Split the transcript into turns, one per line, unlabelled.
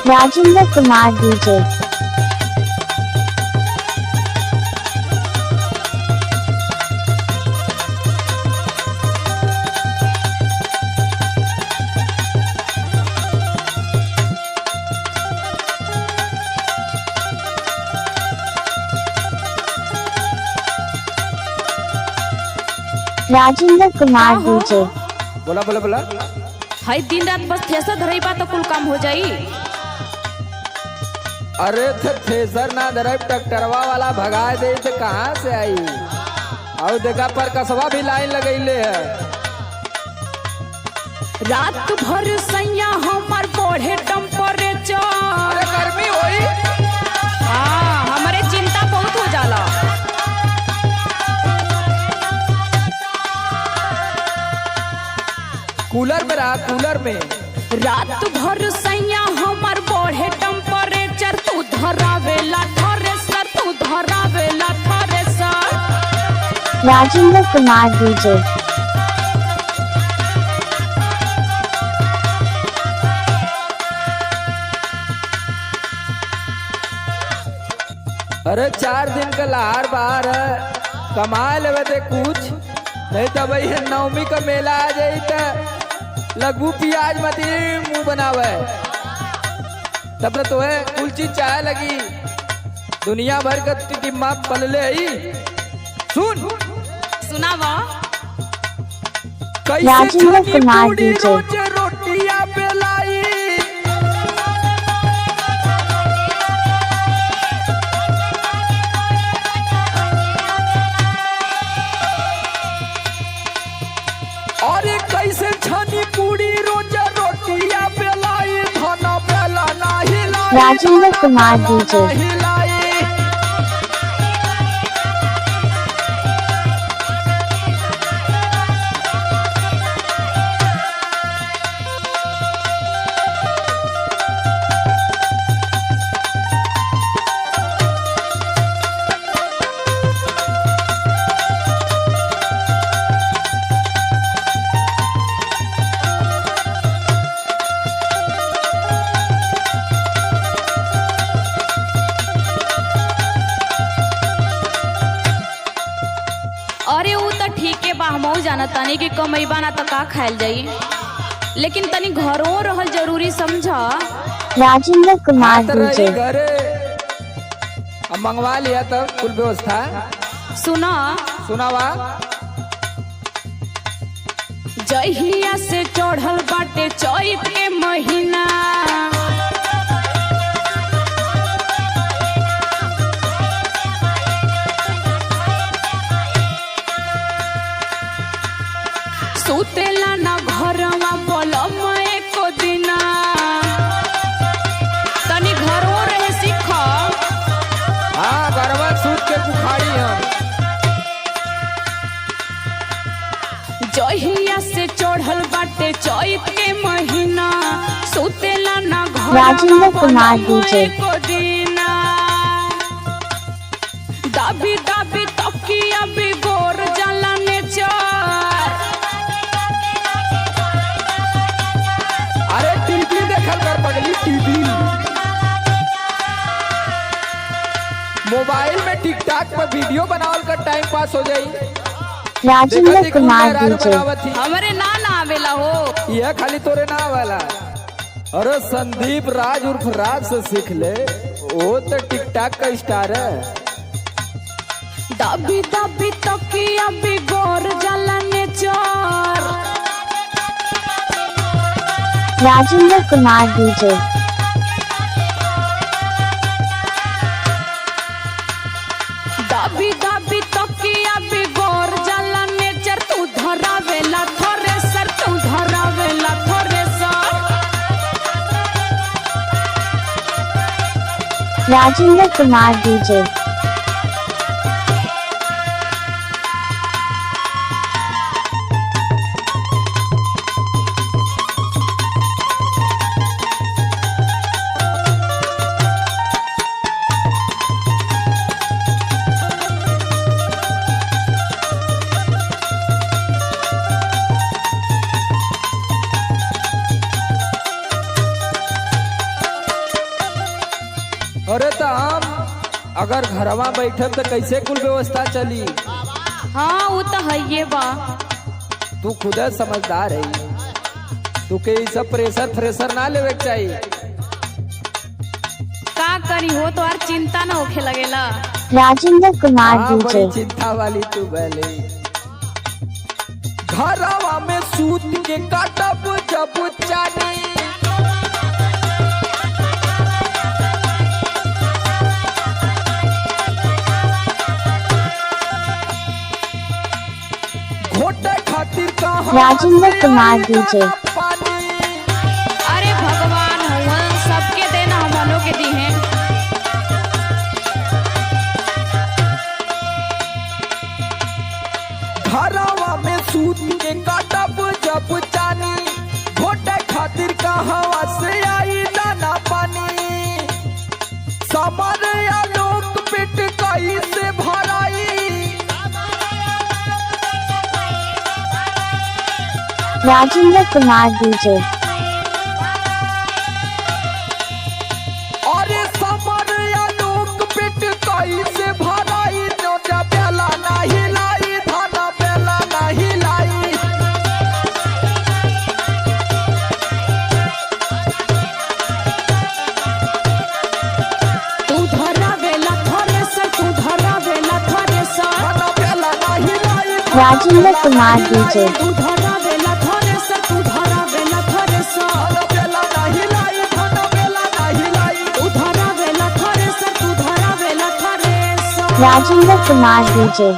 Rajendra Kumar DJ. Rajendra Kumar DJ.
बोला बोला बोला।
हाई दिन रात बस थ्रेसर धरई बा तो कुल काम हो जाई।
अरे थ्रेसर ना धरब ट्रैक्टरवा वाला भगा दे तो कहाँ से आई। और देखा पर कसवा भी लाइन लगैले है।
रात भर सैया हमार बढ़े टेम्परेचर।
अरे गर्मी होई।
हाँ हमारे चिंता बहुत हो जाला।
कूलर में रहा कूलर में।
रात भर सैया हमार बढ़े टेम्परेचर। तू धरावेला थ्रेसर, तू धरावेला थ्रेसर।
राजेंद्र कुमार डीजे।
अरे 4 दिन का लहार बाहर है, कमा लेवे ते कुछ नहीं तो भाई नवमी का मेला आ जाई तो लगू प्याज मती मुंह बनावे तब तो है कुल चीज चाहे लगी। दुनिया भर का टिम्मा पलले ही सुन
सुनावा।
राजेंद्र कुमार डीजे।
रोटियां बेलाई और कैसे छनी पूरी रोज रोटियां बेलाई धना बेला नहीं लाई।
राजेंद्र कुमार डीजे।
अरे वो तो ठीक है बा, हमहू जाना तानी कि कमैबा ना तो का खायल जाई, लेकिन तनी घरों रहल जरूरी समझा।
राजेंद्र कुमार डीजे।
घरे अब मंगवा लिया तब कुल व्यवस्था
सुना
सुनावा।
जहिया से चढ़ल बाटे चैत के महीना। सुतेला ना घरवा पलम एको दिना। तनी घरों रहे सीख।
हाँ गरबा सूत के बुखारी हम।
जहिया से चढ़ल बाटे चैत के महीना। सुतेला ना
राजेंद्र
घरवा
कुमार
पलम
डीजे।
एको दिना। दाबी दाबी तकिया बिगोर जाला नेचर।
अरे टीवी देखल कर पगली टीवी। मोबाइल में टिकटॉक पर वीडियो बनावल कर टाइम पास हो जाई।
राजेंद्र कुमार डीजे।
हमरे ना आवेला हो।
यह खाली तोरे ना वाला। अरे संदीप राज उर्फ राज से सीख ले, वो तो टिकटॉक का स्टार है।
दाबी दाबी तकिया बिगोर जाला नेचर।
राजेंद्र कुमार डीजे।
दाबी दाबी तकिया बिगोर जाला नेचर। तू धरावेला थ्रेसर, तू धरावेला थ्रेसर।
राजेंद्र कुमार डीजे।
अरे तो हम अगर घरवा बैठे तो कैसे कुल व्यवस्था चली।
हाँ वो तो है ये बा।
तू खुद समझदार है, तू के ई सब प्रेशर फ्रेशर ना लेवे के चाहिए।
का करी हो तो और चिंता ना होखे लगेला।
राजेंद्र कुमार
हाँ,
डीजे।
बड़ी चिंता वाली तू भले। घरवा में सूत के काटब जब चानी, घोटे खातिर कहाँ
राजेंद्र कुमार डीजे।
पानी।
अरे भगवान हुआ सबके देना हमनों के दी हैं।
घरवा में सूत के काटब जब चानी, घोटे खातिर कहवा से आई दाना पानी। समर आलोक पेट कई से भराई,
राजेंद्र कुमार डीजे।
अरे समर आलोक पेट कई से भराई। नोटा बेला नहीं लाई, धाना बेला नहीं लाई।
तू धरा वेला थरेसर, तू धरा वेला थरेसर।
धाना बेला नहीं लाई।
राजेंद्र कुमार डीजे।
तू धरा वेला थरेसर, तू धरा वेला थरेसर।
धाना बेला नहीं लाई, धाना बेला नहीं लाई।
तू धरा वेला थरेसर, तू धरा वेला थरेसर।
राजेंद्र कुमार डीजे।